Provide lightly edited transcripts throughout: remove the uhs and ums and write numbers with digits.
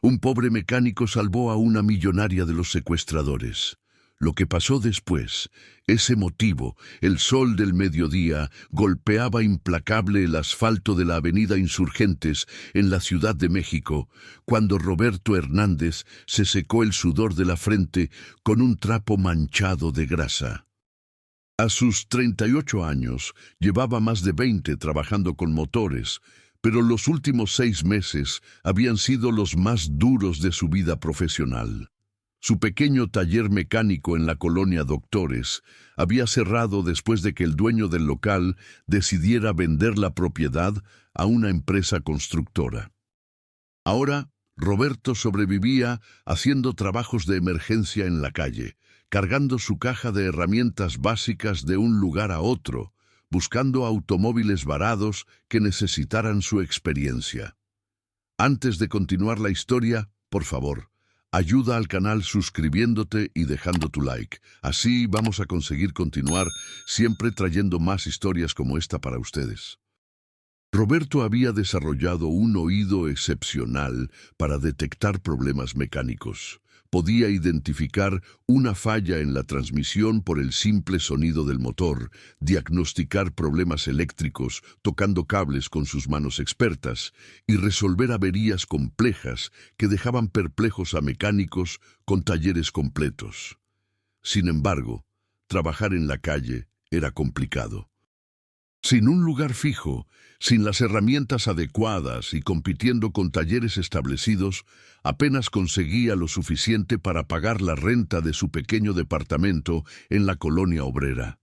Un pobre mecánico salvó a una millonaria de los secuestradores. Lo que pasó después, ese motivo, el sol del mediodía, golpeaba implacable el asfalto de la avenida Insurgentes en la Ciudad de México, cuando Roberto Hernández se secó el sudor de la frente con un trapo manchado de grasa. A sus 38 años, llevaba más de 20 trabajando con motores, pero los últimos 6 meses habían sido los más duros de su vida profesional. Su pequeño taller mecánico en la colonia Doctores había cerrado después de que el dueño del local decidiera vender la propiedad a una empresa constructora. Ahora, Roberto sobrevivía haciendo trabajos de emergencia en la calle, cargando su caja de herramientas básicas de un lugar a otro, buscando automóviles varados que necesitaran su experiencia. Antes de continuar la historia, por favor, ayuda al canal suscribiéndote y dejando tu like. Así vamos a conseguir continuar siempre trayendo más historias como esta para ustedes. Roberto había desarrollado un oído excepcional para detectar problemas mecánicos. Podía identificar una falla en la transmisión por el simple sonido del motor, diagnosticar problemas eléctricos tocando cables con sus manos expertas y resolver averías complejas que dejaban perplejos a mecánicos con talleres completos. Sin embargo, trabajar en la calle era complicado. Sin un lugar fijo, sin las herramientas adecuadas y compitiendo con talleres establecidos, apenas conseguía lo suficiente para pagar la renta de su pequeño departamento en la colonia obrera.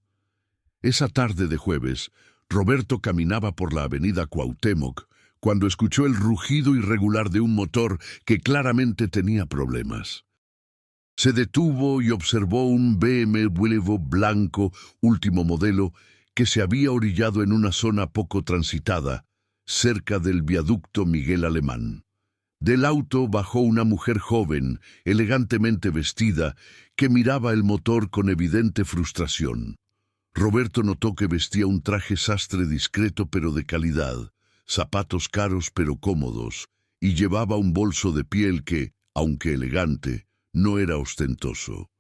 Esa tarde de jueves, Roberto caminaba por la avenida Cuauhtémoc cuando escuchó el rugido irregular de un motor que claramente tenía problemas. Se detuvo y observó un BMW blanco último modelo que se había orillado en una zona poco transitada, cerca del viaducto Miguel Alemán. Del auto bajó una mujer joven, elegantemente vestida, que miraba el motor con evidente frustración. Roberto notó que vestía un traje sastre discreto pero de calidad, zapatos caros pero cómodos, y llevaba un bolso de piel que, aunque elegante, no era ostentoso.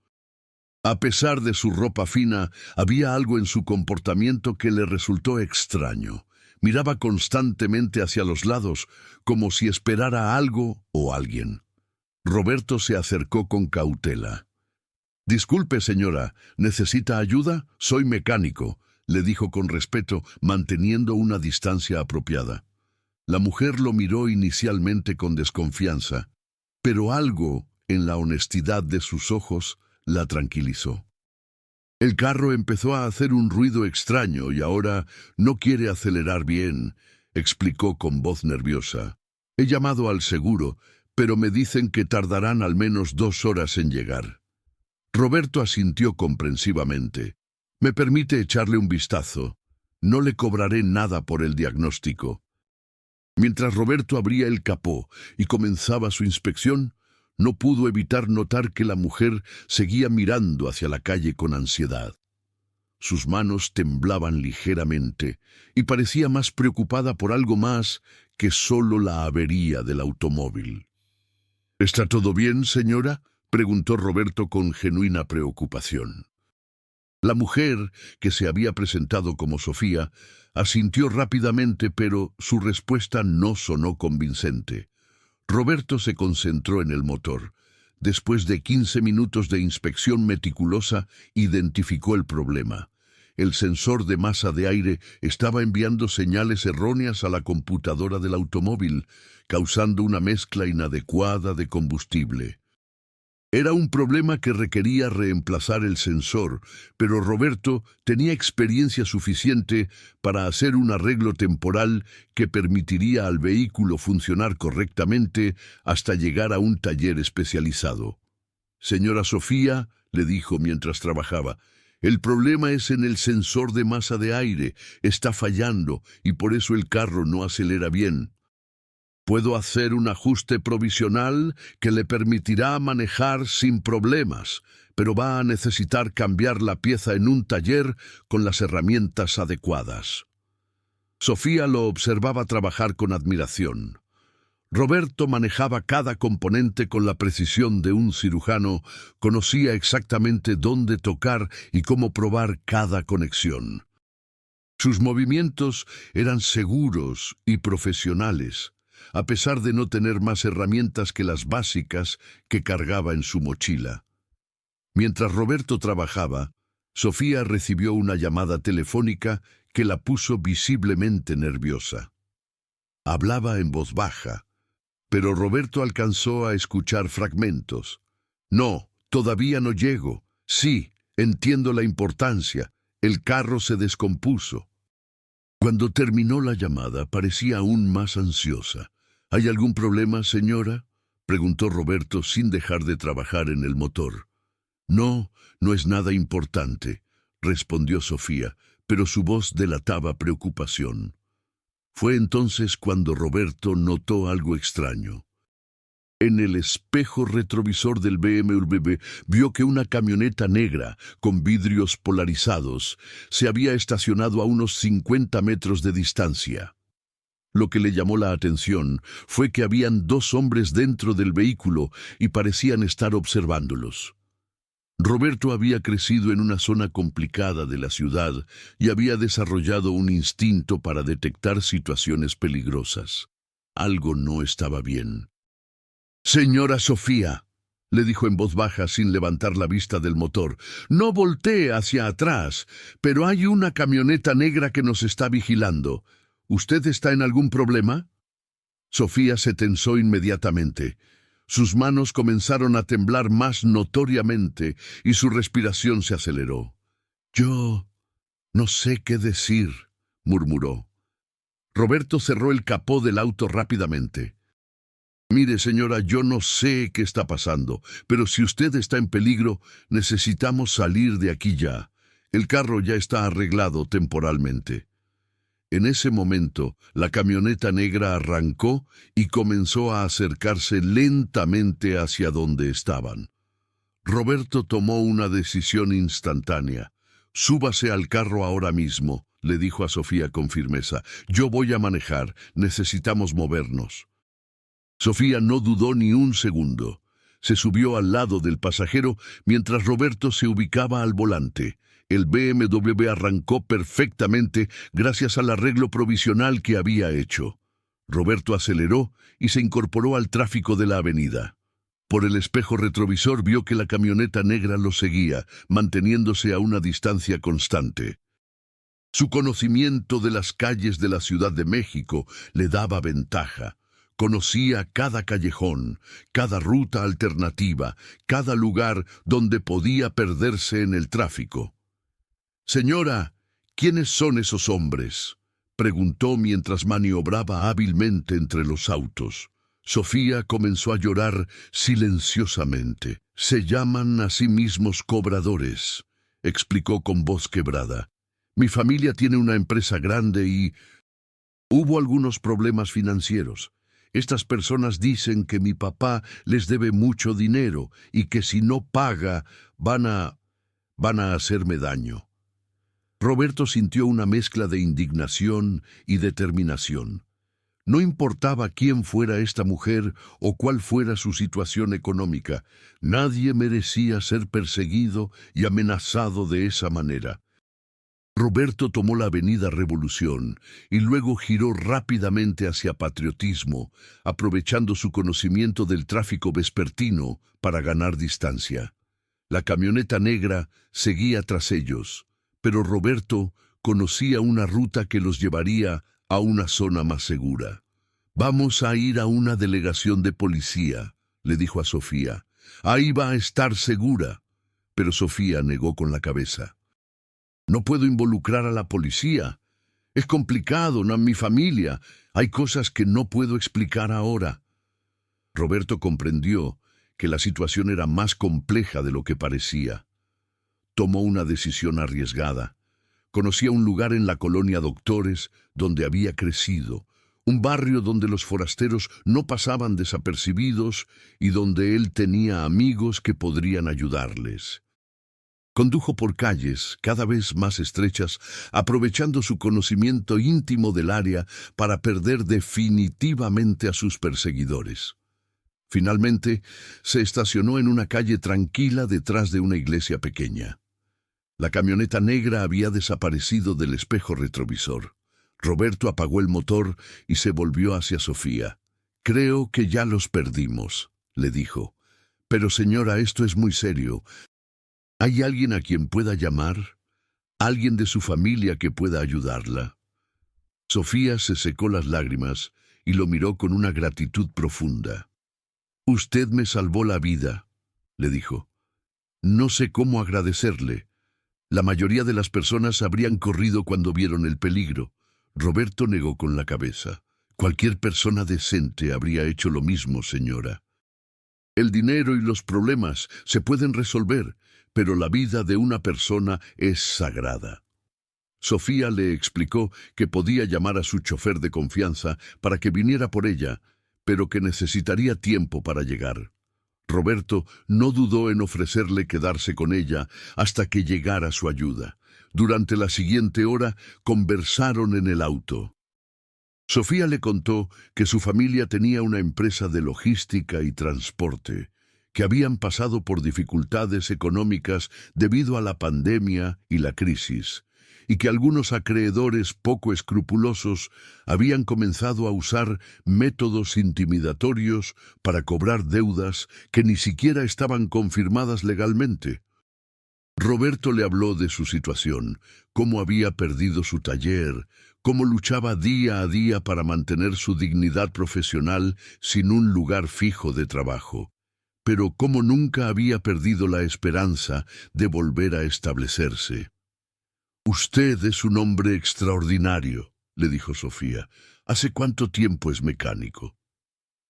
A pesar de su ropa fina, había algo en su comportamiento que le resultó extraño. Miraba constantemente hacia los lados, como si esperara algo o alguien. Roberto se acercó con cautela. «Disculpe, señora, ¿necesita ayuda? Soy mecánico», le dijo con respeto, manteniendo una distancia apropiada. La mujer lo miró inicialmente con desconfianza, pero algo en la honestidad de sus ojos la tranquilizó. El carro empezó a hacer un ruido extraño y ahora no quiere acelerar bien, explicó con voz nerviosa. He llamado al seguro, pero me dicen que tardarán al menos 2 horas en llegar. Roberto asintió comprensivamente. Me permite echarle un vistazo. No le cobraré nada por el diagnóstico. Mientras Roberto abría el capó y comenzaba su inspección, no pudo evitar notar que la mujer seguía mirando hacia la calle con ansiedad. Sus manos temblaban ligeramente y parecía más preocupada por algo más que solo la avería del automóvil. ¿Está todo bien, señora?, preguntó Roberto con genuina preocupación. La mujer, que se había presentado como Sofía, asintió rápidamente, pero su respuesta no sonó convincente. Roberto se concentró en el motor. Después de 15 minutos de inspección meticulosa, identificó el problema. El sensor de masa de aire estaba enviando señales erróneas a la computadora del automóvil, causando una mezcla inadecuada de combustible. Era un problema que requería reemplazar el sensor, pero Roberto tenía experiencia suficiente para hacer un arreglo temporal que permitiría al vehículo funcionar correctamente hasta llegar a un taller especializado. «Señora Sofía», le dijo mientras trabajaba, «el problema es en el sensor de masa de aire. Está fallando y por eso el carro no acelera bien. Puedo hacer un ajuste provisional que le permitirá manejar sin problemas, pero va a necesitar cambiar la pieza en un taller con las herramientas adecuadas». Sofía lo observaba trabajar con admiración. Roberto manejaba cada componente con la precisión de un cirujano, conocía exactamente dónde tocar y cómo probar cada conexión. Sus movimientos eran seguros y profesionales, a pesar de no tener más herramientas que las básicas que cargaba en su mochila. Mientras Roberto trabajaba, Sofía recibió una llamada telefónica que la puso visiblemente nerviosa. Hablaba en voz baja, pero Roberto alcanzó a escuchar fragmentos. No, todavía no llego. Sí, entiendo la importancia. El carro se descompuso. Cuando terminó la llamada, parecía aún más ansiosa. ¿Hay algún problema, señora?, preguntó Roberto sin dejar de trabajar en el motor. No, no es nada importante, respondió Sofía, pero su voz delataba preocupación. Fue entonces cuando Roberto notó algo extraño. En el espejo retrovisor del BMW vio que una camioneta negra, con vidrios polarizados, se había estacionado a unos 50 metros de distancia. Lo que le llamó la atención fue que habían 2 hombres dentro del vehículo y parecían estar observándolos. Roberto había crecido en una zona complicada de la ciudad y había desarrollado un instinto para detectar situaciones peligrosas. Algo no estaba bien. «Señora Sofía», le dijo en voz baja sin levantar la vista del motor, «no voltee hacia atrás, pero hay una camioneta negra que nos está vigilando. ¿Usted está en algún problema?» Sofía se tensó inmediatamente. Sus manos comenzaron a temblar más notoriamente y su respiración se aceleró. «Yo no sé qué decir», murmuró. Roberto cerró el capó del auto rápidamente. «Mire, señora, yo no sé qué está pasando, pero si usted está en peligro, necesitamos salir de aquí ya. El carro ya está arreglado temporalmente». En ese momento, la camioneta negra arrancó y comenzó a acercarse lentamente hacia donde estaban. Roberto tomó una decisión instantánea. «Súbase al carro ahora mismo», le dijo a Sofía con firmeza. «Yo voy a manejar, necesitamos movernos». Sofía no dudó ni un segundo. Se subió al lado del pasajero mientras Roberto se ubicaba al volante. El BMW arrancó perfectamente gracias al arreglo provisional que había hecho. Roberto aceleró y se incorporó al tráfico de la avenida. Por el espejo retrovisor vio que la camioneta negra lo seguía, manteniéndose a una distancia constante. Su conocimiento de las calles de la Ciudad de México le daba ventaja. Conocía cada callejón, cada ruta alternativa, cada lugar donde podía perderse en el tráfico. «Señora, ¿quiénes son esos hombres?», preguntó mientras maniobraba hábilmente entre los autos. Sofía comenzó a llorar silenciosamente. «Se llaman a sí mismos cobradores», explicó con voz quebrada. «Mi familia tiene una empresa grande y hubo algunos problemas financieros. Estas personas dicen que mi papá les debe mucho dinero y que si no paga van a hacerme daño». Roberto sintió una mezcla de indignación y determinación. No importaba quién fuera esta mujer o cuál fuera su situación económica, nadie merecía ser perseguido y amenazado de esa manera. Roberto tomó la avenida Revolución y luego giró rápidamente hacia Patriotismo, aprovechando su conocimiento del tráfico vespertino para ganar distancia. La camioneta negra seguía tras ellos, pero Roberto conocía una ruta que los llevaría a una zona más segura. «Vamos a ir a una delegación de policía», le dijo a Sofía. «Ahí va a estar segura». Pero Sofía negó con la cabeza. «No puedo involucrar a la policía. Es complicado, ¿no? Mi familia. Hay cosas que no puedo explicar ahora». Roberto comprendió que la situación era más compleja de lo que parecía. Tomó una decisión arriesgada. Conocía un lugar en la colonia Doctores donde había crecido, un barrio donde los forasteros no pasaban desapercibidos y donde él tenía amigos que podrían ayudarles. Condujo por calles cada vez más estrechas, aprovechando su conocimiento íntimo del área para perder definitivamente a sus perseguidores. Finalmente, se estacionó en una calle tranquila detrás de una iglesia pequeña. La camioneta negra había desaparecido del espejo retrovisor. Roberto apagó el motor y se volvió hacia Sofía. «Creo que ya los perdimos», le dijo. «Pero señora, esto es muy serio. ¿Hay alguien a quien pueda llamar? ¿Alguien de su familia que pueda ayudarla?» Sofía se secó las lágrimas y lo miró con una gratitud profunda. «Usted me salvó la vida», le dijo. «No sé cómo agradecerle. La mayoría de las personas habrían corrido cuando vieron el peligro». Roberto negó con la cabeza. «Cualquier persona decente habría hecho lo mismo, señora. El dinero y los problemas se pueden resolver, pero la vida de una persona es sagrada». Sofía le explicó que podía llamar a su chofer de confianza para que viniera por ella, pero que necesitaría tiempo para llegar. Roberto no dudó en ofrecerle quedarse con ella hasta que llegara su ayuda. Durante la siguiente hora conversaron en el auto. Sofía le contó que su familia tenía una empresa de logística y transporte, que habían pasado por dificultades económicas debido a la pandemia y la crisis, y que algunos acreedores poco escrupulosos habían comenzado a usar métodos intimidatorios para cobrar deudas que ni siquiera estaban confirmadas legalmente. Roberto le habló de su situación, cómo había perdido su taller, cómo luchaba día a día para mantener su dignidad profesional sin un lugar fijo de trabajo, pero cómo nunca había perdido la esperanza de volver a establecerse. «Usted es un hombre extraordinario», le dijo Sofía. «¿Hace cuánto tiempo es mecánico?»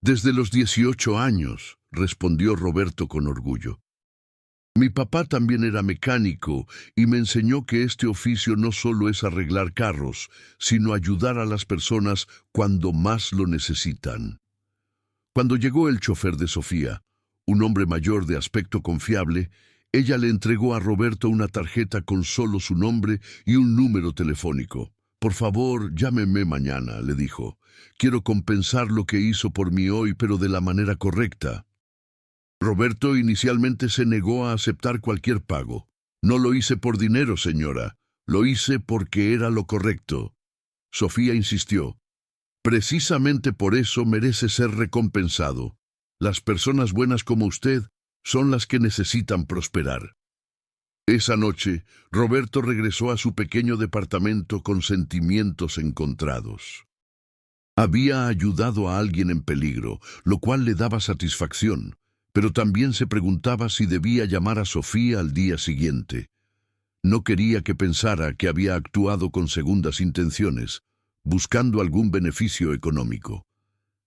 «Desde los 18 años», respondió Roberto con orgullo. «Mi papá también era mecánico y me enseñó que este oficio no solo es arreglar carros, sino ayudar a las personas cuando más lo necesitan». Cuando llegó el chofer de Sofía, un hombre mayor de aspecto confiable, ella le entregó a Roberto una tarjeta con solo su nombre y un número telefónico. «Por favor, llámeme mañana», le dijo. «Quiero compensar lo que hizo por mí hoy, pero de la manera correcta». Roberto inicialmente se negó a aceptar cualquier pago. «No lo hice por dinero, señora. Lo hice porque era lo correcto». Sofía insistió. «Precisamente por eso merece ser recompensado. Las personas buenas como usted son las que necesitan prosperar». Esa noche, Roberto regresó a su pequeño departamento con sentimientos encontrados. Había ayudado a alguien en peligro, lo cual le daba satisfacción, pero también se preguntaba si debía llamar a Sofía al día siguiente. No quería que pensara que había actuado con segundas intenciones, buscando algún beneficio económico.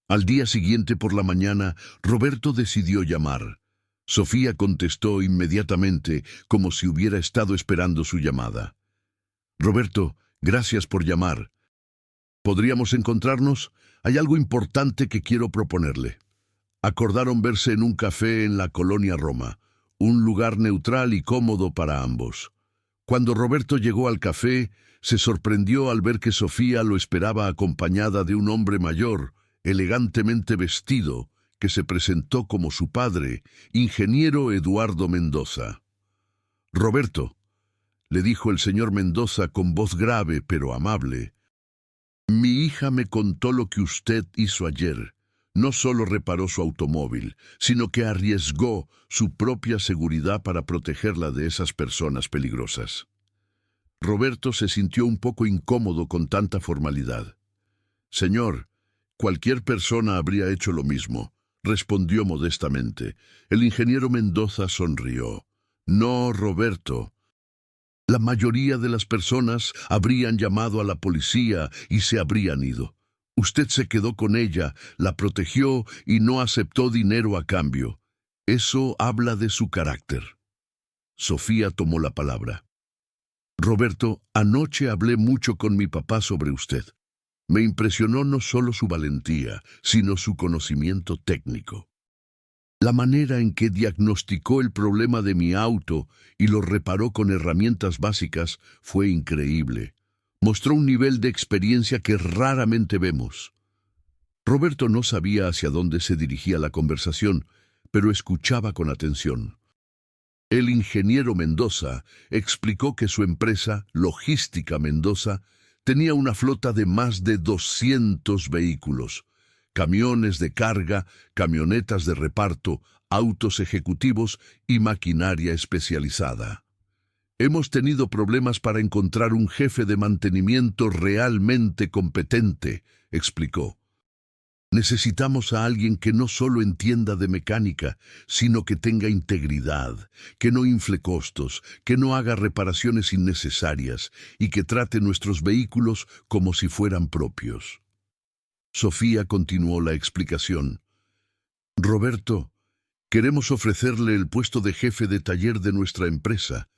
Al día siguiente por la mañana, Roberto decidió llamar. Sofía contestó inmediatamente, como si hubiera estado esperando su llamada. «Roberto, gracias por llamar. ¿Podríamos encontrarnos? Hay algo importante que quiero proponerle». Acordaron verse en un café en la colonia Roma, un lugar neutral y cómodo para ambos. Cuando Roberto llegó al café, se sorprendió al ver que Sofía lo esperaba acompañada de un hombre mayor, elegantemente vestido, que se presentó como su padre, ingeniero Eduardo Mendoza. «Roberto», le dijo el señor Mendoza con voz grave pero amable, «mi hija me contó lo que usted hizo ayer. No solo reparó su automóvil, sino que arriesgó su propia seguridad para protegerla de esas personas peligrosas». Roberto se sintió un poco incómodo con tanta formalidad. «Señor, cualquier persona habría hecho lo mismo», respondió modestamente. El ingeniero Mendoza sonrió. «No, Roberto. La mayoría de las personas habrían llamado a la policía y se habrían ido. Usted se quedó con ella, la protegió y no aceptó dinero a cambio. Eso habla de su carácter». Sofía tomó la palabra. «Roberto, anoche hablé mucho con mi papá sobre usted. Me impresionó no solo su valentía, sino su conocimiento técnico. La manera en que diagnosticó el problema de mi auto y lo reparó con herramientas básicas fue increíble. Mostró un nivel de experiencia que raramente vemos. Roberto no sabía hacia dónde se dirigía la conversación, pero escuchaba con atención. El ingeniero Mendoza explicó que su empresa, Logística Mendoza, tenía una flota de más de 200 vehículos, camiones de carga, camionetas de reparto, autos ejecutivos y maquinaria especializada. Hemos tenido problemas para encontrar un jefe de mantenimiento realmente competente, explicó. Necesitamos a alguien que no solo entienda de mecánica, sino que tenga integridad, que no infle costos, que no haga reparaciones innecesarias y que trate nuestros vehículos como si fueran propios. Sofía continuó la explicación. Roberto, queremos ofrecerle el puesto de jefe de taller de nuestra empresa.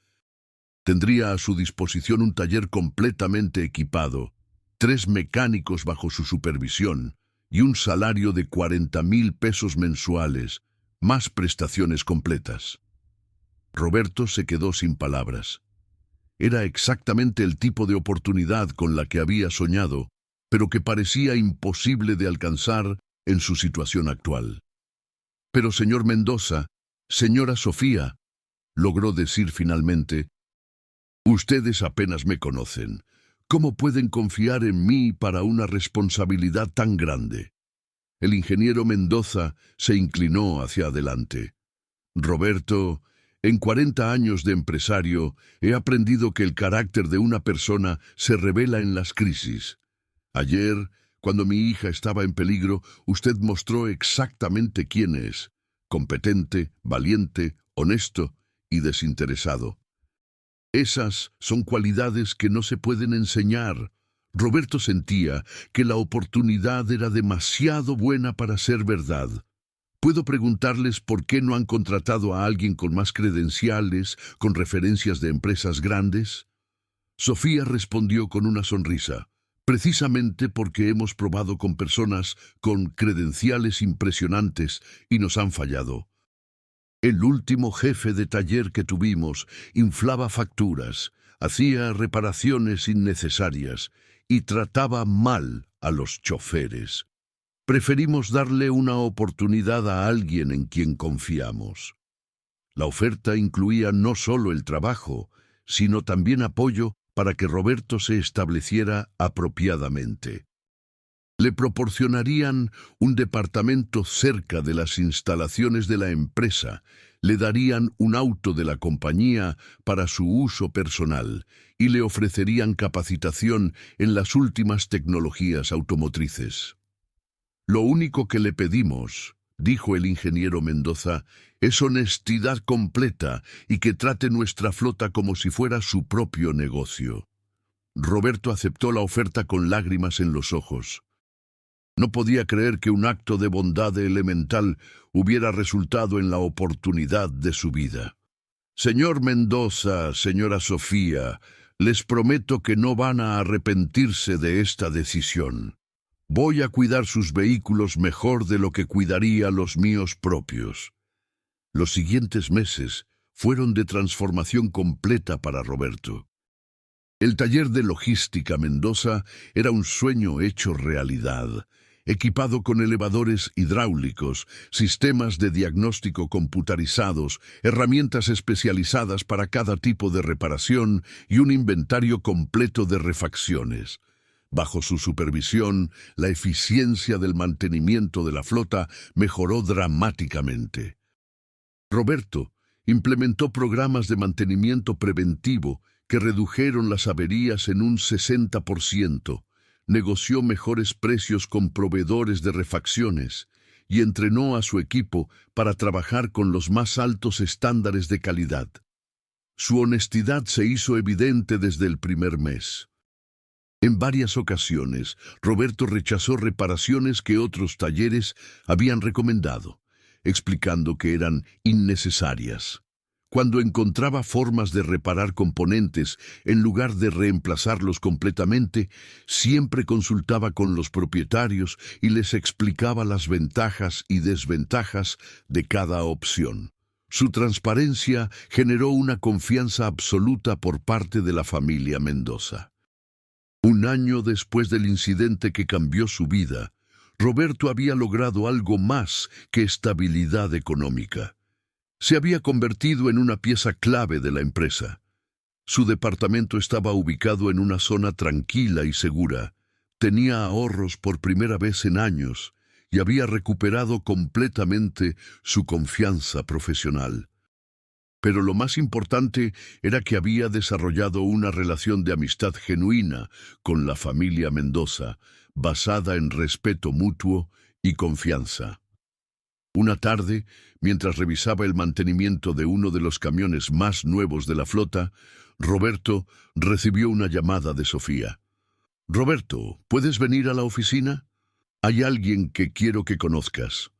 Tendría a su disposición un taller completamente equipado, 3 mecánicos bajo su supervisión y un salario de 40,000 pesos mensuales, más prestaciones completas. Roberto se quedó sin palabras. Era exactamente el tipo de oportunidad con la que había soñado, pero que parecía imposible de alcanzar en su situación actual. Pero señor Mendoza, señora Sofía, logró decir finalmente, ustedes apenas me conocen. ¿Cómo pueden confiar en mí para una responsabilidad tan grande? El ingeniero Mendoza se inclinó hacia adelante. Roberto, en 40 años de empresario, he aprendido que el carácter de una persona se revela en las crisis. Ayer, cuando mi hija estaba en peligro, usted mostró exactamente quién es: competente, valiente, honesto y desinteresado. Esas son cualidades que no se pueden enseñar. Roberto sentía que la oportunidad era demasiado buena para ser verdad. ¿Puedo preguntarles por qué no han contratado a alguien con más credenciales, con referencias de empresas grandes? Sofía respondió con una sonrisa. Precisamente porque hemos probado con personas con credenciales impresionantes y nos han fallado. El último jefe de taller que tuvimos inflaba facturas, hacía reparaciones innecesarias y trataba mal a los choferes. Preferimos darle una oportunidad a alguien en quien confiamos. La oferta incluía no solo el trabajo, sino también apoyo para que Roberto se estableciera apropiadamente. Le proporcionarían un departamento cerca de las instalaciones de la empresa, le darían un auto de la compañía para su uso personal y le ofrecerían capacitación en las últimas tecnologías automotrices. Lo único que le pedimos, dijo el ingeniero Mendoza, es honestidad completa y que trate nuestra flota como si fuera su propio negocio. Roberto aceptó la oferta con lágrimas en los ojos. No podía creer que un acto de bondad elemental hubiera resultado en la oportunidad de su vida. Señor Mendoza, señora Sofía, les prometo que no van a arrepentirse de esta decisión. Voy a cuidar sus vehículos mejor de lo que cuidaría los míos propios. Los siguientes meses fueron de transformación completa para Roberto. El taller de Logística Mendoza era un sueño hecho realidad, equipado con elevadores hidráulicos, sistemas de diagnóstico computarizados, herramientas especializadas para cada tipo de reparación y un inventario completo de refacciones. Bajo su supervisión, la eficiencia del mantenimiento de la flota mejoró dramáticamente. Roberto implementó programas de mantenimiento preventivo que redujeron las averías en un 60%, negoció mejores precios con proveedores de refacciones y entrenó a su equipo para trabajar con los más altos estándares de calidad. Su honestidad se hizo evidente desde el primer mes. En varias ocasiones, Roberto rechazó reparaciones que otros talleres habían recomendado, explicando que eran innecesarias. Cuando encontraba formas de reparar componentes en lugar de reemplazarlos completamente, siempre consultaba con los propietarios y les explicaba las ventajas y desventajas de cada opción. Su transparencia generó una confianza absoluta por parte de la familia Mendoza. Un año después del incidente que cambió su vida, Roberto había logrado algo más que estabilidad económica. Se había convertido en una pieza clave de la empresa. Su departamento estaba ubicado en una zona tranquila y segura. Tenía ahorros por primera vez en años y había recuperado completamente su confianza profesional. Pero lo más importante era que había desarrollado una relación de amistad genuina con la familia Mendoza, basada en respeto mutuo y confianza. Una tarde, mientras revisaba el mantenimiento de uno de los camiones más nuevos de la flota, Roberto recibió una llamada de Sofía. «Roberto, ¿puedes venir a la oficina? Hay alguien que quiero que conozcas».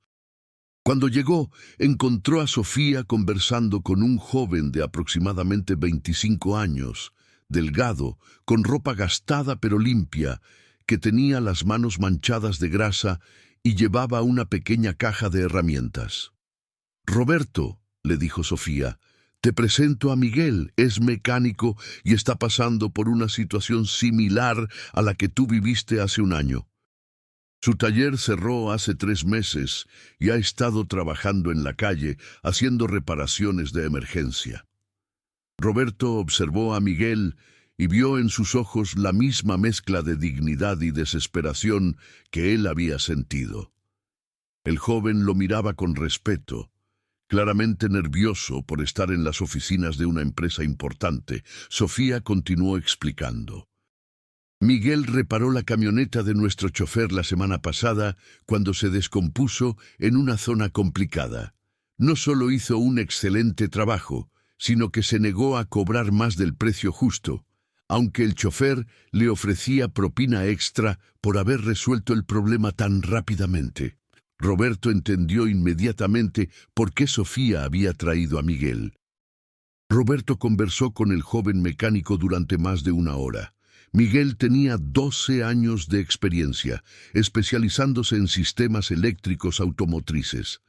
Cuando llegó, encontró a Sofía conversando con un joven de aproximadamente 25 años, delgado, con ropa gastada pero limpia, que tenía las manos manchadas de grasa y llevaba una pequeña caja de herramientas. «Roberto», le dijo Sofía, «te presento a Miguel, es mecánico y está pasando por una situación similar a la que tú viviste hace un año. Su taller cerró hace 3 meses y ha estado trabajando en la calle haciendo reparaciones de emergencia». Roberto observó a Miguel y vio en sus ojos la misma mezcla de dignidad y desesperación que él había sentido. El joven lo miraba con respeto, claramente nervioso por estar en las oficinas de una empresa importante. Sofía continuó explicando. «Miguel reparó la camioneta de nuestro chofer la semana pasada cuando se descompuso en una zona complicada. No solo hizo un excelente trabajo, sino que se negó a cobrar más del precio justo, aunque el chofer le ofrecía propina extra por haber resuelto el problema tan rápidamente». Roberto entendió inmediatamente por qué Sofía había traído a Miguel. Roberto conversó con el joven mecánico durante más de 1 hora. Miguel tenía 12 años de experiencia, especializándose en sistemas eléctricos automotrices.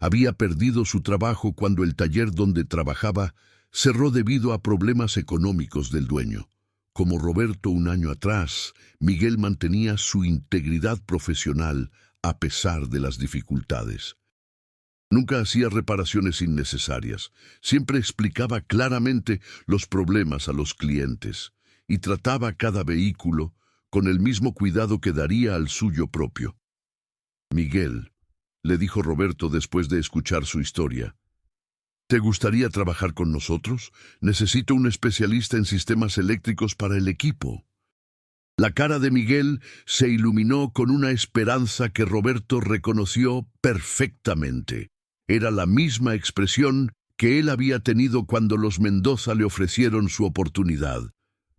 Había perdido su trabajo cuando el taller donde trabajaba cerró debido a problemas económicos del dueño. Como Roberto un año atrás, Miguel mantenía su integridad profesional a pesar de las dificultades. Nunca hacía reparaciones innecesarias, siempre explicaba claramente los problemas a los clientes y trataba cada vehículo con el mismo cuidado que daría al suyo propio. «Miguel», le dijo Roberto después de escuchar su historia, «¿te gustaría trabajar con nosotros? Necesito un especialista en sistemas eléctricos para el equipo». La cara de Miguel se iluminó con una esperanza que Roberto reconoció perfectamente. Era la misma expresión que él había tenido cuando los Mendoza le ofrecieron su oportunidad.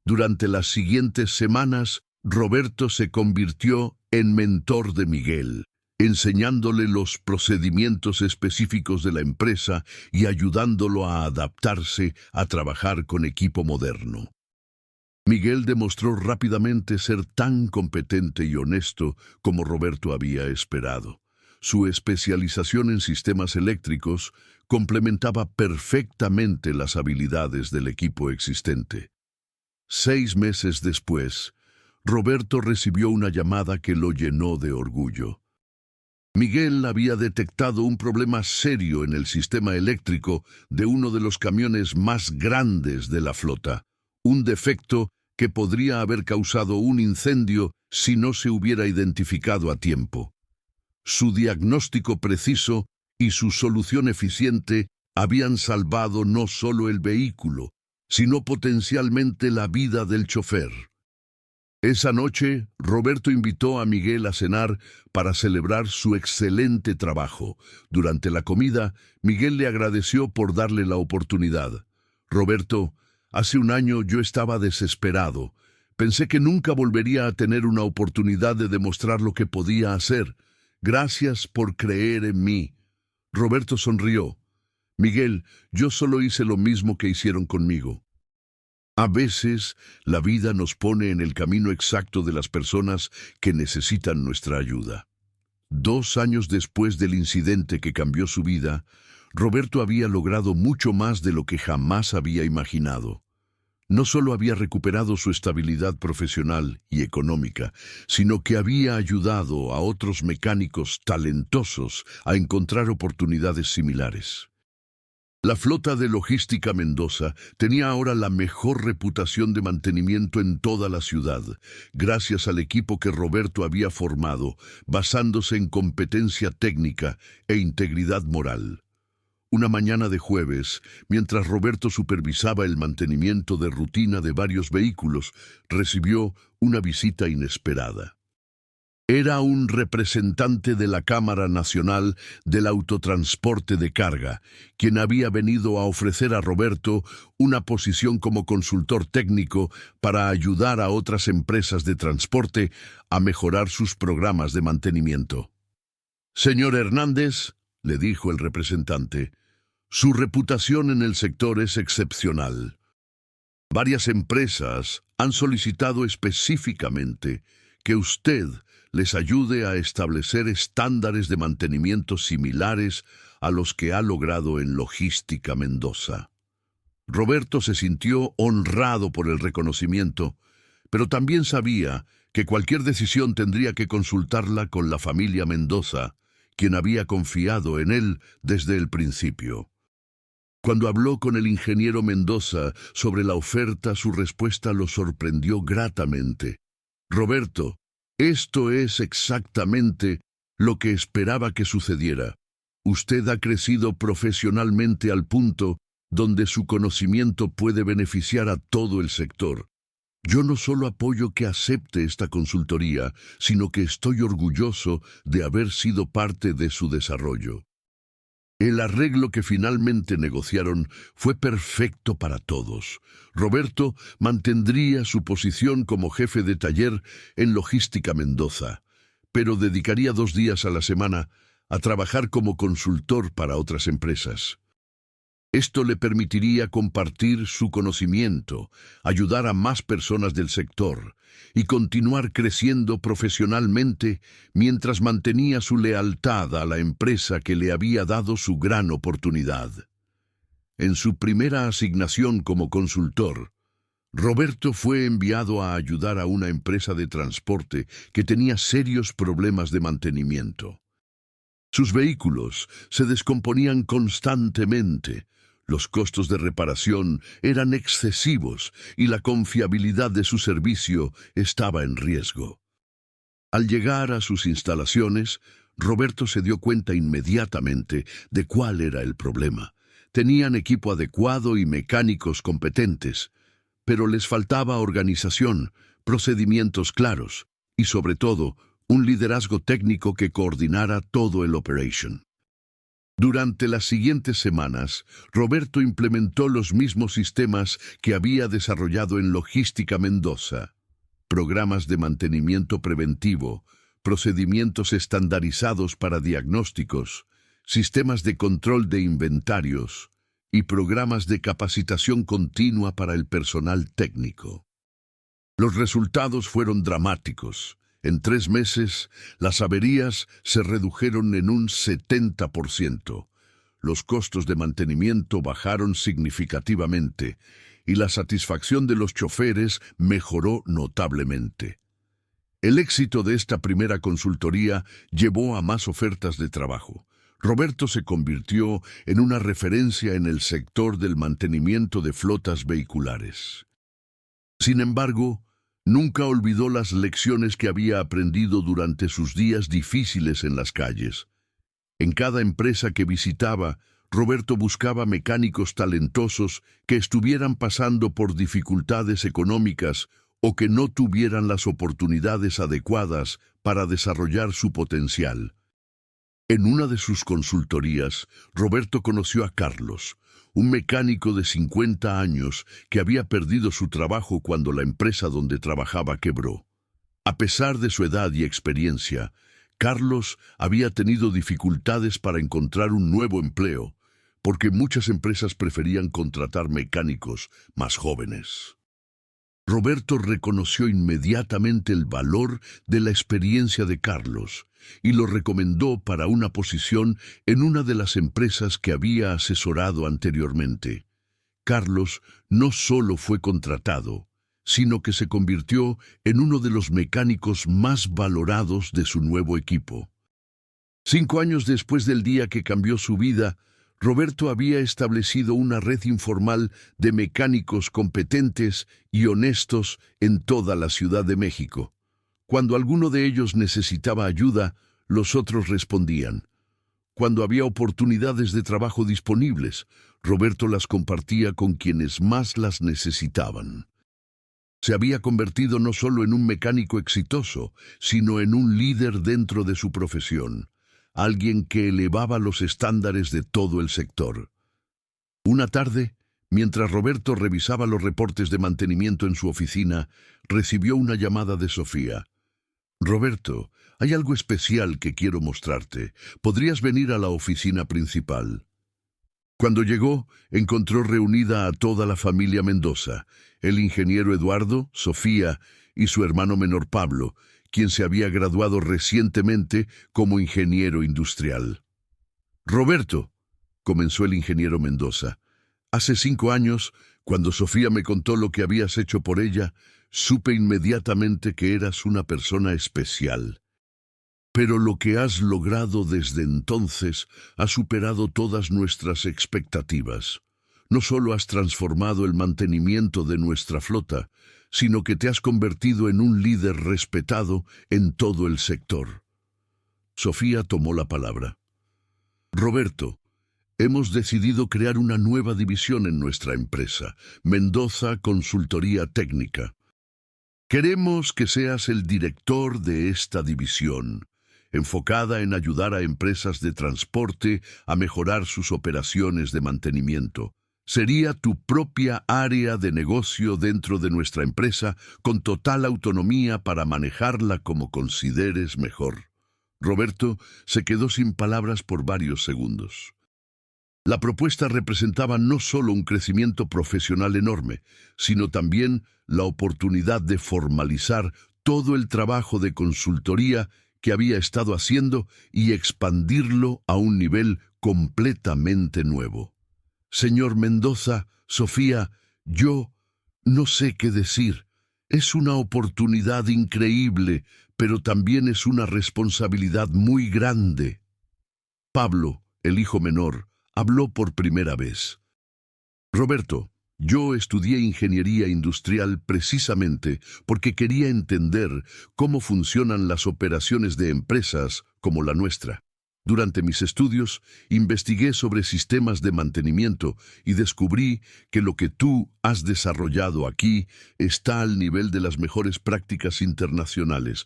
Durante las siguientes semanas, Roberto se convirtió en mentor de Miguel, enseñándole los procedimientos específicos de la empresa y ayudándolo a adaptarse a trabajar con equipo moderno. Miguel demostró rápidamente ser tan competente y honesto como Roberto había esperado. Su especialización en sistemas eléctricos complementaba perfectamente las habilidades del equipo existente. 6 meses después, Roberto recibió una llamada que lo llenó de orgullo. Miguel había detectado un problema serio en el sistema eléctrico de uno de los camiones más grandes de la flota, un defecto que podría haber causado un incendio si no se hubiera identificado a tiempo. Su diagnóstico preciso y su solución eficiente habían salvado no solo el vehículo, sino potencialmente la vida del chofer. Esa noche, Roberto invitó a Miguel a cenar para celebrar su excelente trabajo. Durante la comida, Miguel le agradeció por darle la oportunidad. «Roberto, hace un año yo estaba desesperado. Pensé que nunca volvería a tener una oportunidad de demostrar lo que podía hacer. Gracias por creer en mí». Roberto sonrió. Miguel, yo solo hice lo mismo que hicieron conmigo. A veces, la vida nos pone en el camino exacto de las personas que necesitan nuestra ayuda. 2 años después del incidente que cambió su vida, Roberto había logrado mucho más de lo que jamás había imaginado. No solo había recuperado su estabilidad profesional y económica, sino que había ayudado a otros mecánicos talentosos a encontrar oportunidades similares. La flota de logística Mendoza tenía ahora la mejor reputación de mantenimiento en toda la ciudad, gracias al equipo que Roberto había formado, basándose en competencia técnica e integridad moral. Una mañana de jueves, mientras Roberto supervisaba el mantenimiento de rutina de varios vehículos, recibió una visita inesperada. Era un representante de la Cámara Nacional del Autotransporte de Carga, quien había venido a ofrecer a Roberto una posición como consultor técnico para ayudar a otras empresas de transporte a mejorar sus programas de mantenimiento. «Señor Hernández», le dijo el representante, «su reputación en el sector es excepcional. Varias empresas han solicitado específicamente que usted les ayude a establecer estándares de mantenimiento similares a los que ha logrado en Logística Mendoza». Roberto se sintió honrado por el reconocimiento, pero también sabía que cualquier decisión tendría que consultarla con la familia Mendoza, quien había confiado en él desde el principio. Cuando habló con el ingeniero Mendoza sobre la oferta, su respuesta lo sorprendió gratamente. «Roberto, esto es exactamente lo que esperaba que sucediera. Usted ha crecido profesionalmente al punto donde su conocimiento puede beneficiar a todo el sector. Yo no solo apoyo que acepte esta consultoría, sino que estoy orgulloso de haber sido parte de su desarrollo». El arreglo que finalmente negociaron fue perfecto para todos. Roberto mantendría su posición como jefe de taller en Logística Mendoza, pero dedicaría 2 días a la semana a trabajar como consultor para otras empresas. Esto le permitiría compartir su conocimiento, ayudar a más personas del sector y continuar creciendo profesionalmente mientras mantenía su lealtad a la empresa que le había dado su gran oportunidad. En su primera asignación como consultor, Roberto fue enviado a ayudar a una empresa de transporte que tenía serios problemas de mantenimiento. Sus vehículos se descomponían constantemente. Los costos de reparación eran excesivos y la confiabilidad de su servicio estaba en riesgo. Al llegar a sus instalaciones, Roberto se dio cuenta inmediatamente de cuál era el problema. Tenían equipo adecuado y mecánicos competentes, pero les faltaba organización, procedimientos claros y, sobre todo, un liderazgo técnico que coordinara todo el operation. Durante las siguientes semanas, Roberto implementó los mismos sistemas que había desarrollado en Logística Mendoza: programas de mantenimiento preventivo, procedimientos estandarizados para diagnósticos, sistemas de control de inventarios y programas de capacitación continua para el personal técnico. Los resultados fueron dramáticos. En 3 meses, las averías se redujeron en un 70%. Los costos de mantenimiento bajaron significativamente y la satisfacción de los choferes mejoró notablemente. El éxito de esta primera consultoría llevó a más ofertas de trabajo. Roberto se convirtió en una referencia en el sector del mantenimiento de flotas vehiculares. Sin embargo, nunca olvidó las lecciones que había aprendido durante sus días difíciles en las calles. En cada empresa que visitaba, Roberto buscaba mecánicos talentosos que estuvieran pasando por dificultades económicas o que no tuvieran las oportunidades adecuadas para desarrollar su potencial. En una de sus consultorías, Roberto conoció a Carlos, un mecánico de 50 años que había perdido su trabajo cuando la empresa donde trabajaba quebró. A pesar de su edad y experiencia, Carlos había tenido dificultades para encontrar un nuevo empleo, porque muchas empresas preferían contratar mecánicos más jóvenes. Roberto reconoció inmediatamente el valor de la experiencia de Carlos y lo recomendó para una posición en una de las empresas que había asesorado anteriormente. Carlos no solo fue contratado, sino que se convirtió en uno de los mecánicos más valorados de su nuevo equipo. 5 años después del día que cambió su vida, Roberto había establecido una red informal de mecánicos competentes y honestos en toda la Ciudad de México. Cuando alguno de ellos necesitaba ayuda, los otros respondían. Cuando había oportunidades de trabajo disponibles, Roberto las compartía con quienes más las necesitaban. Se había convertido no solo en un mecánico exitoso, sino en un líder dentro de su profesión, alguien que elevaba los estándares de todo el sector. Una tarde, mientras Roberto revisaba los reportes de mantenimiento en su oficina, recibió una llamada de Sofía. «Roberto, hay algo especial que quiero mostrarte. ¿Podrías venir a la oficina principal?» Cuando llegó, encontró reunida a toda la familia Mendoza, el ingeniero Eduardo, Sofía y su hermano menor Pablo, quien se había graduado recientemente como ingeniero industrial. «Roberto», comenzó el ingeniero Mendoza, «hace 5 años, cuando Sofía me contó lo que habías hecho por ella, supe inmediatamente que eras una persona especial. Pero lo que has logrado desde entonces ha superado todas nuestras expectativas. No solo has transformado el mantenimiento de nuestra flota, sino que te has convertido en un líder respetado en todo el sector». Sofía tomó la palabra. «Roberto, hemos decidido crear una nueva división en nuestra empresa, Mendoza Consultoría Técnica. Queremos que seas el director de esta división, enfocada en ayudar a empresas de transporte a mejorar sus operaciones de mantenimiento. Sería tu propia área de negocio dentro de nuestra empresa, con total autonomía para manejarla como consideres mejor». Roberto se quedó sin palabras por varios segundos. La propuesta representaba no solo un crecimiento profesional enorme, sino también la oportunidad de formalizar todo el trabajo de consultoría que había estado haciendo y expandirlo a un nivel completamente nuevo. «Señor Mendoza, Sofía, yo no sé qué decir. Es una oportunidad increíble, pero también es una responsabilidad muy grande». Pablo, el hijo menor, habló por primera vez. «Roberto, yo estudié ingeniería industrial precisamente porque quería entender cómo funcionan las operaciones de empresas como la nuestra. Durante mis estudios, investigué sobre sistemas de mantenimiento y descubrí que lo que tú has desarrollado aquí está al nivel de las mejores prácticas internacionales.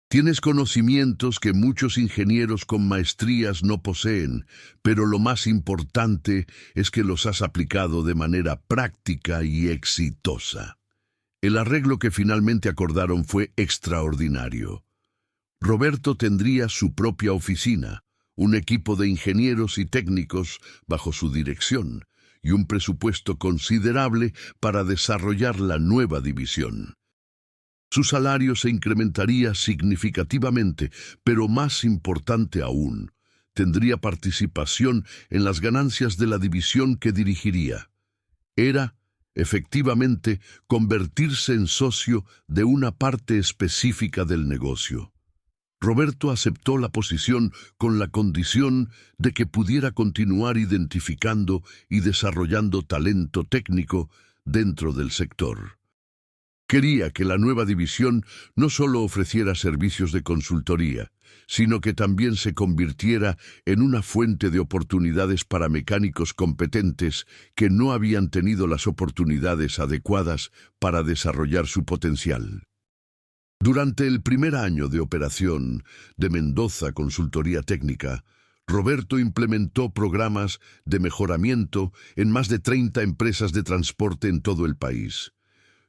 Tienes conocimientos que muchos ingenieros con maestrías no poseen, pero lo más importante es que los has aplicado de manera práctica y exitosa». El arreglo que finalmente acordaron fue extraordinario. Roberto tendría su propia oficina, un equipo de ingenieros y técnicos bajo su dirección, y un presupuesto considerable para desarrollar la nueva división. Su salario se incrementaría significativamente, pero más importante aún, tendría participación en las ganancias de la división que dirigiría. Era, efectivamente, convertirse en socio de una parte específica del negocio. Roberto aceptó la posición con la condición de que pudiera continuar identificando y desarrollando talento técnico dentro del sector. Quería que la nueva división no solo ofreciera servicios de consultoría, sino que también se convirtiera en una fuente de oportunidades para mecánicos competentes que no habían tenido las oportunidades adecuadas para desarrollar su potencial. Durante el primer año de operación de Mendoza Consultoría Técnica, Roberto implementó programas de mejoramiento en más de 30 empresas de transporte en todo el país.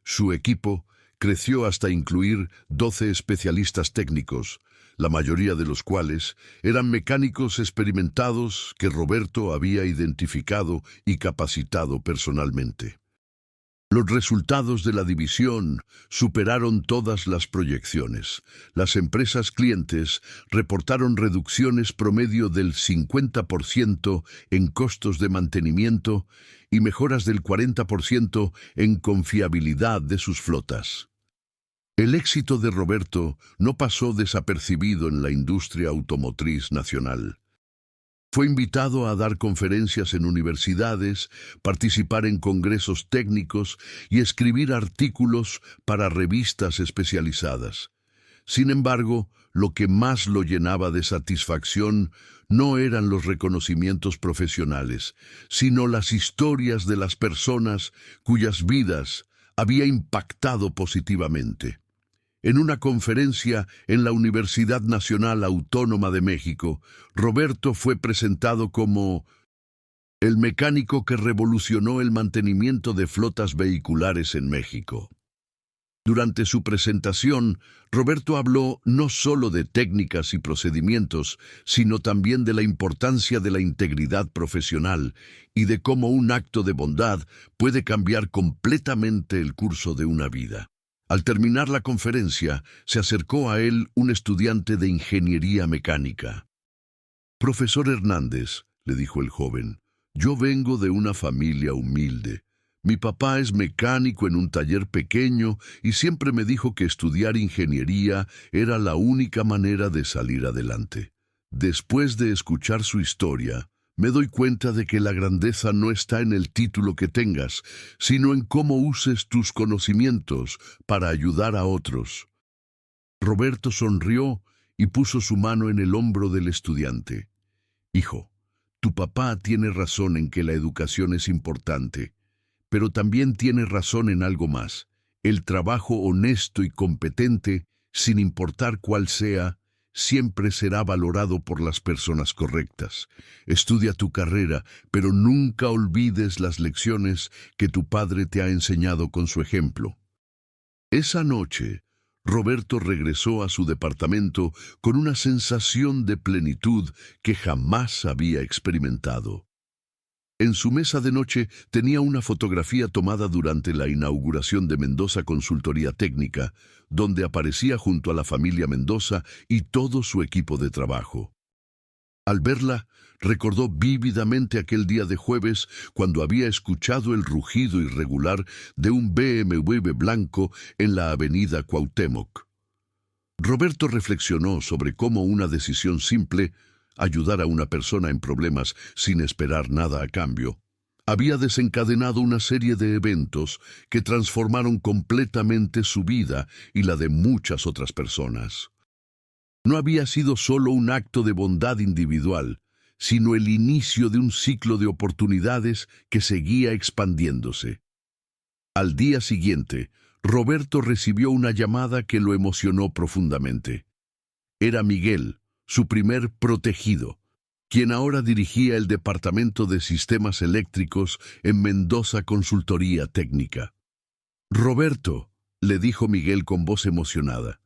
Su equipo creció hasta incluir 12 especialistas técnicos, la mayoría de los cuales eran mecánicos experimentados que Roberto había identificado y capacitado personalmente. Los resultados de la división superaron todas las proyecciones. Las empresas clientes reportaron reducciones promedio del 50% en costos de mantenimiento y mejoras del 40% en confiabilidad de sus flotas. El éxito de Roberto no pasó desapercibido en la industria automotriz nacional. Fue invitado a dar conferencias en universidades, participar en congresos técnicos y escribir artículos para revistas especializadas. Sin embargo, lo que más lo llenaba de satisfacción no eran los reconocimientos profesionales, sino las historias de las personas cuyas vidas había impactado positivamente. En una conferencia en la Universidad Nacional Autónoma de México, Roberto fue presentado como el mecánico que revolucionó el mantenimiento de flotas vehiculares en México. Durante su presentación, Roberto habló no solo de técnicas y procedimientos, sino también de la importancia de la integridad profesional y de cómo un acto de bondad puede cambiar completamente el curso de una vida. Al terminar la conferencia, se acercó a él un estudiante de ingeniería mecánica. «Profesor Hernández», le dijo el joven, «yo vengo de una familia humilde. Mi papá es mecánico en un taller pequeño y siempre me dijo que estudiar ingeniería era la única manera de salir adelante. Después de escuchar su historia, me doy cuenta de que la grandeza no está en el título que tengas, sino en cómo uses tus conocimientos para ayudar a otros». Roberto sonrió y puso su mano en el hombro del estudiante. «Hijo, tu papá tiene razón en que la educación es importante, pero también tiene razón en algo más. El trabajo honesto y competente, sin importar cuál sea, siempre será valorado por las personas correctas. Estudia tu carrera, pero nunca olvides las lecciones que tu padre te ha enseñado con su ejemplo». Esa noche, Roberto regresó a su departamento con una sensación de plenitud que jamás había experimentado. En su mesa de noche tenía una fotografía tomada durante la inauguración de Mendoza Consultoría Técnica, donde aparecía junto a la familia Mendoza y todo su equipo de trabajo. Al verla, recordó vívidamente aquel día de jueves cuando había escuchado el rugido irregular de un BMW blanco en la avenida Cuauhtémoc. Roberto reflexionó sobre cómo una decisión simple, ayudar a una persona en problemas sin esperar nada a cambio, había desencadenado una serie de eventos que transformaron completamente su vida y la de muchas otras personas. No había sido solo un acto de bondad individual, sino el inicio de un ciclo de oportunidades que seguía expandiéndose. Al día siguiente, Roberto recibió una llamada que lo emocionó profundamente. Era Miguel, su primer protegido, quien ahora dirigía el departamento de sistemas eléctricos en Mendoza Consultoría Técnica. «Roberto», le dijo Miguel con voz emocionada,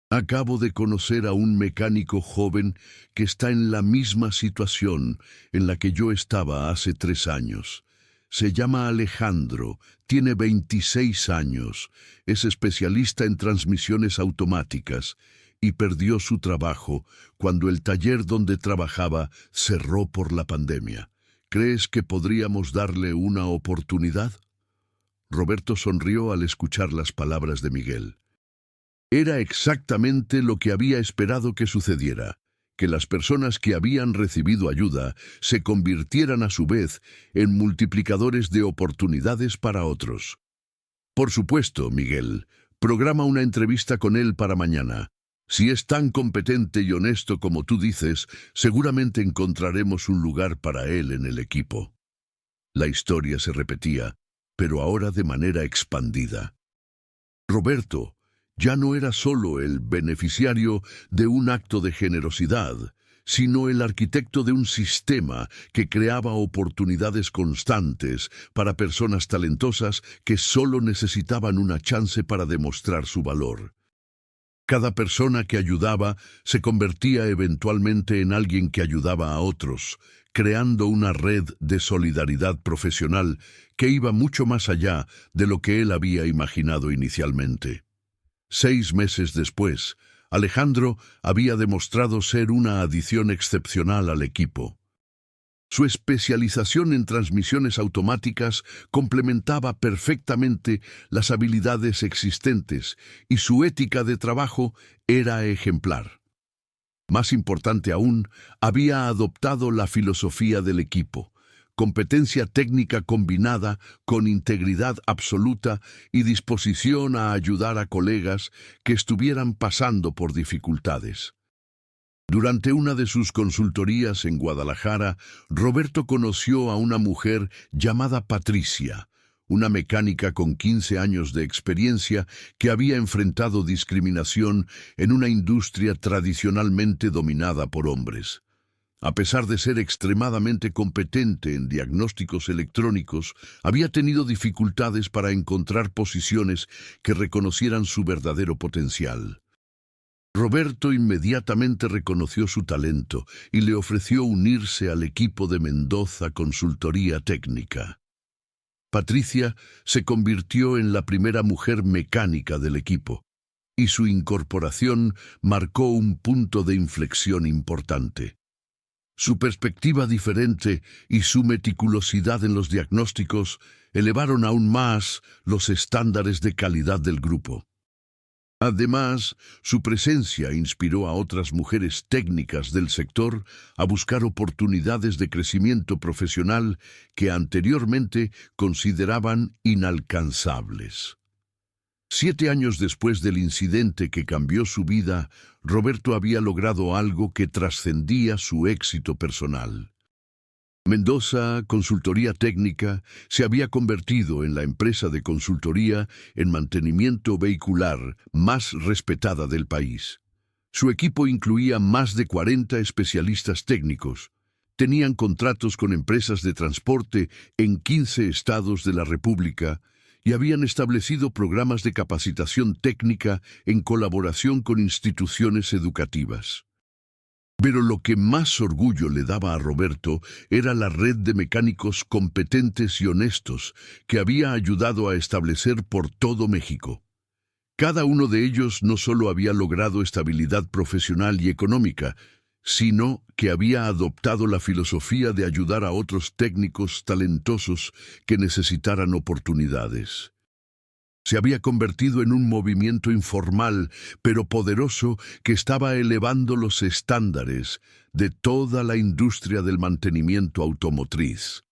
«acabo de conocer a un mecánico joven que está en la misma situación en la que yo estaba hace 3 años. Se llama Alejandro, tiene 26 años, es especialista en transmisiones automáticas y perdió su trabajo cuando el taller donde trabajaba cerró por la pandemia. ¿Crees que podríamos darle una oportunidad?» Roberto sonrió al escuchar las palabras de Miguel. Era exactamente lo que había esperado que sucediera, que las personas que habían recibido ayuda se convirtieran a su vez en multiplicadores de oportunidades para otros. «Por supuesto, Miguel, programa una entrevista con él para mañana. Si es tan competente y honesto como tú dices, seguramente encontraremos un lugar para él en el equipo». La historia se repetía, pero ahora de manera expandida. Roberto ya no era solo el beneficiario de un acto de generosidad, sino el arquitecto de un sistema que creaba oportunidades constantes para personas talentosas que solo necesitaban una chance para demostrar su valor. Cada persona que ayudaba se convertía eventualmente en alguien que ayudaba a otros, creando una red de solidaridad profesional que iba mucho más allá de lo que él había imaginado inicialmente. 6 meses después, Alejandro había demostrado ser una adición excepcional al equipo. Su especialización en transmisiones automáticas complementaba perfectamente las habilidades existentes y su ética de trabajo era ejemplar. Más importante aún, había adoptado la filosofía del equipo, competencia técnica combinada con integridad absoluta y disposición a ayudar a colegas que estuvieran pasando por dificultades. Durante una de sus consultorías en Guadalajara, Roberto conoció a una mujer llamada Patricia, una mecánica con 15 años de experiencia que había enfrentado discriminación en una industria tradicionalmente dominada por hombres. A pesar de ser extremadamente competente en diagnósticos electrónicos, había tenido dificultades para encontrar posiciones que reconocieran su verdadero potencial. Roberto inmediatamente reconoció su talento y le ofreció unirse al equipo de Mendoza Consultoría Técnica. Patricia se convirtió en la primera mujer mecánica del equipo, y su incorporación marcó un punto de inflexión importante. Su perspectiva diferente y su meticulosidad en los diagnósticos elevaron aún más los estándares de calidad del grupo. Además, su presencia inspiró a otras mujeres técnicas del sector a buscar oportunidades de crecimiento profesional que anteriormente consideraban inalcanzables. 7 años después del incidente que cambió su vida, Roberto había logrado algo que trascendía su éxito personal. Mendoza Consultoría Técnica se había convertido en la empresa de consultoría en mantenimiento vehicular más respetada del país. Su equipo incluía más de 40 especialistas técnicos. Tenían contratos con empresas de transporte en 15 estados de la República y habían establecido programas de capacitación técnica en colaboración con instituciones educativas. Pero lo que más orgullo le daba a Roberto era la red de mecánicos competentes y honestos que había ayudado a establecer por todo México. Cada uno de ellos no solo había logrado estabilidad profesional y económica, sino que había adoptado la filosofía de ayudar a otros técnicos talentosos que necesitaran oportunidades. Se había convertido en un movimiento informal, pero poderoso, que estaba elevando los estándares de toda la industria del mantenimiento automotriz.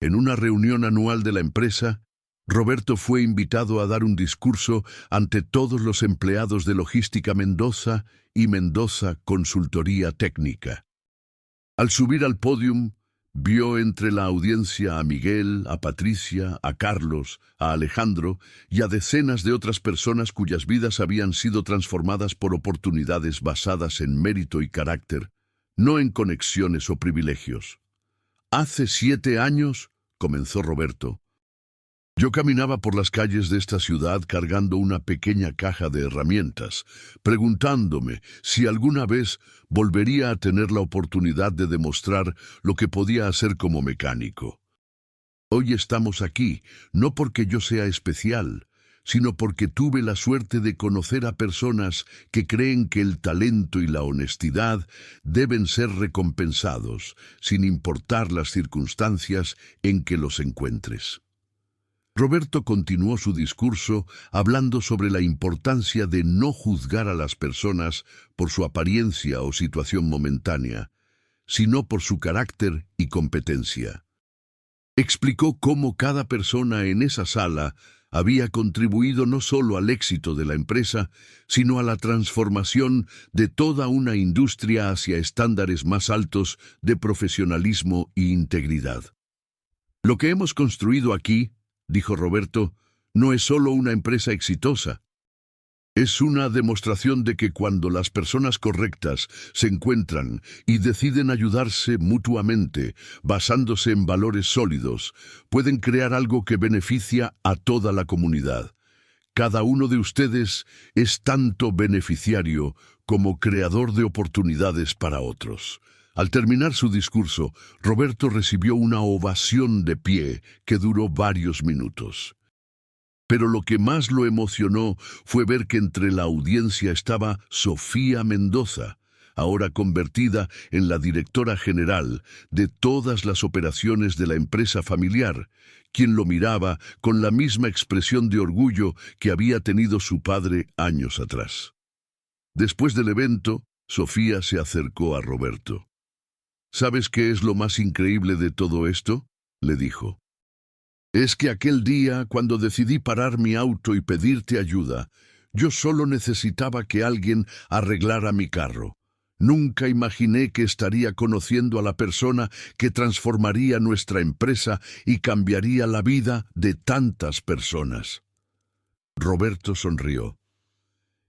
En una reunión anual de la empresa, Roberto fue invitado a dar un discurso ante todos los empleados de Logística Mendoza y Mendoza Consultoría Técnica. Al subir al pódium, vio entre la audiencia a Miguel, a Patricia, a Carlos, a Alejandro y a decenas de otras personas cuyas vidas habían sido transformadas por oportunidades basadas en mérito y carácter, no en conexiones o privilegios. Hace 7 años, comenzó Roberto, yo caminaba por las calles de esta ciudad cargando una pequeña caja de herramientas, preguntándome si alguna vez volvería a tener la oportunidad de demostrar lo que podía hacer como mecánico. Hoy estamos aquí, no porque yo sea especial, sino porque tuve la suerte de conocer a personas que creen que el talento y la honestidad deben ser recompensados, sin importar las circunstancias en que los encuentres. Roberto continuó su discurso hablando sobre la importancia de no juzgar a las personas por su apariencia o situación momentánea, sino por su carácter y competencia. Explicó cómo cada persona en esa sala había contribuido no solo al éxito de la empresa, sino a la transformación de toda una industria hacia estándares más altos de profesionalismo e integridad. Lo que hemos construido aquí, dijo Roberto, no es solo una empresa exitosa. Es una demostración de que cuando las personas correctas se encuentran y deciden ayudarse mutuamente, basándose en valores sólidos, pueden crear algo que beneficia a toda la comunidad. Cada uno de ustedes es tanto beneficiario como creador de oportunidades para otros. Al terminar su discurso, Roberto recibió una ovación de pie que duró varios minutos. Pero lo que más lo emocionó fue ver que entre la audiencia estaba Sofía Mendoza, ahora convertida en la directora general de todas las operaciones de la empresa familiar, quien lo miraba con la misma expresión de orgullo que había tenido su padre años atrás. Después del evento, Sofía se acercó a Roberto. ¿Sabes qué es lo más increíble de todo esto?, le dijo. Es que aquel día, cuando decidí parar mi auto y pedirte ayuda, yo solo necesitaba que alguien arreglara mi carro. Nunca imaginé que estaría conociendo a la persona que transformaría nuestra empresa y cambiaría la vida de tantas personas. Roberto sonrió.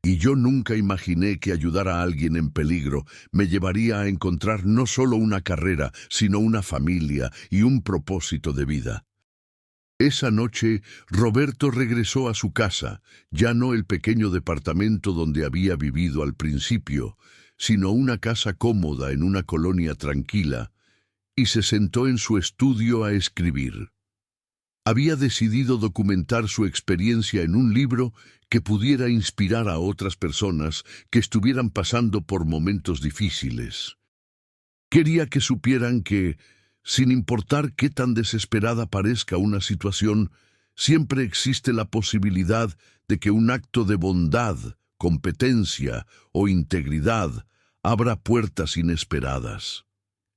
Y yo nunca imaginé que ayudar a alguien en peligro me llevaría a encontrar no solo una carrera, sino una familia y un propósito de vida. Esa noche, Roberto regresó a su casa, ya no el pequeño departamento donde había vivido al principio, sino una casa cómoda en una colonia tranquila, y se sentó en su estudio a escribir. Había decidido documentar su experiencia en un libro que pudiera inspirar a otras personas que estuvieran pasando por momentos difíciles. Quería que supieran que, sin importar qué tan desesperada parezca una situación, siempre existe la posibilidad de que un acto de bondad, competencia o integridad abra puertas inesperadas.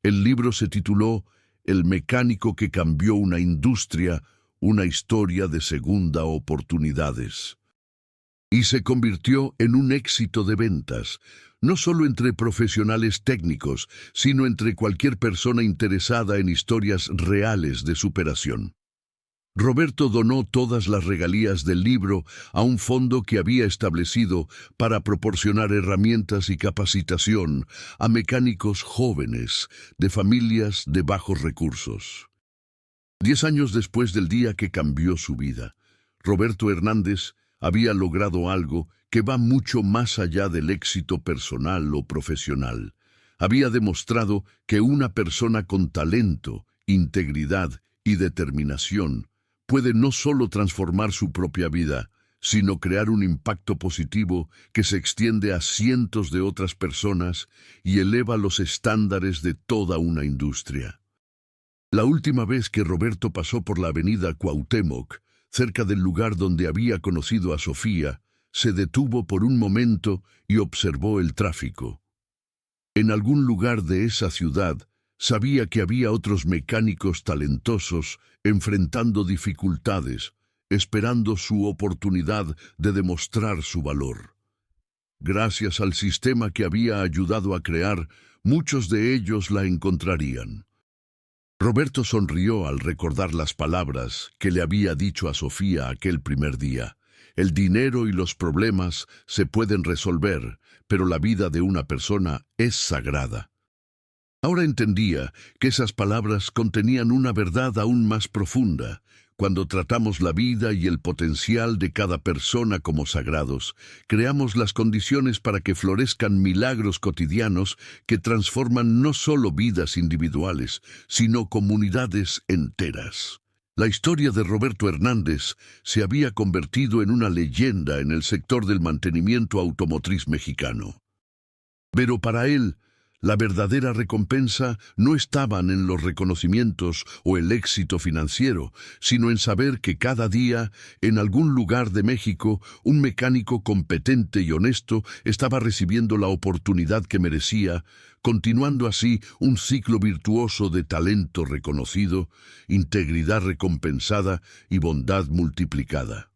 El libro se tituló El mecánico que cambió una industria, una historia de segunda oportunidades. Y se convirtió en un éxito de ventas, no solo entre profesionales técnicos, sino entre cualquier persona interesada en historias reales de superación. Roberto donó todas las regalías del libro a un fondo que había establecido para proporcionar herramientas y capacitación a mecánicos jóvenes de familias de bajos recursos. 10 años después del día que cambió su vida, Roberto Hernández había logrado algo que va mucho más allá del éxito personal o profesional. Había demostrado que una persona con talento, integridad y determinación puede no solo transformar su propia vida, sino crear un impacto positivo que se extiende a cientos de otras personas y eleva los estándares de toda una industria. La última vez que Roberto pasó por la avenida Cuauhtémoc, cerca del lugar donde había conocido a Sofía, se detuvo por un momento y observó el tráfico. En algún lugar de esa ciudad, sabía que había otros mecánicos talentosos enfrentando dificultades, esperando su oportunidad de demostrar su valor. Gracias al sistema que había ayudado a crear, muchos de ellos la encontrarían. Roberto sonrió al recordar las palabras que le había dicho a Sofía aquel primer día. El dinero y los problemas se pueden resolver, pero la vida de una persona es sagrada. Ahora entendía que esas palabras contenían una verdad aún más profunda. Cuando tratamos la vida y el potencial de cada persona como sagrados, creamos las condiciones para que florezcan milagros cotidianos que transforman no solo vidas individuales, sino comunidades enteras. La historia de Roberto Hernández se había convertido en una leyenda en el sector del mantenimiento automotriz mexicano. Pero para él, la verdadera recompensa no estaban en los reconocimientos o el éxito financiero, sino en saber que cada día, en algún lugar de México, un mecánico competente y honesto estaba recibiendo la oportunidad que merecía, continuando así un ciclo virtuoso de talento reconocido, integridad recompensada y bondad multiplicada.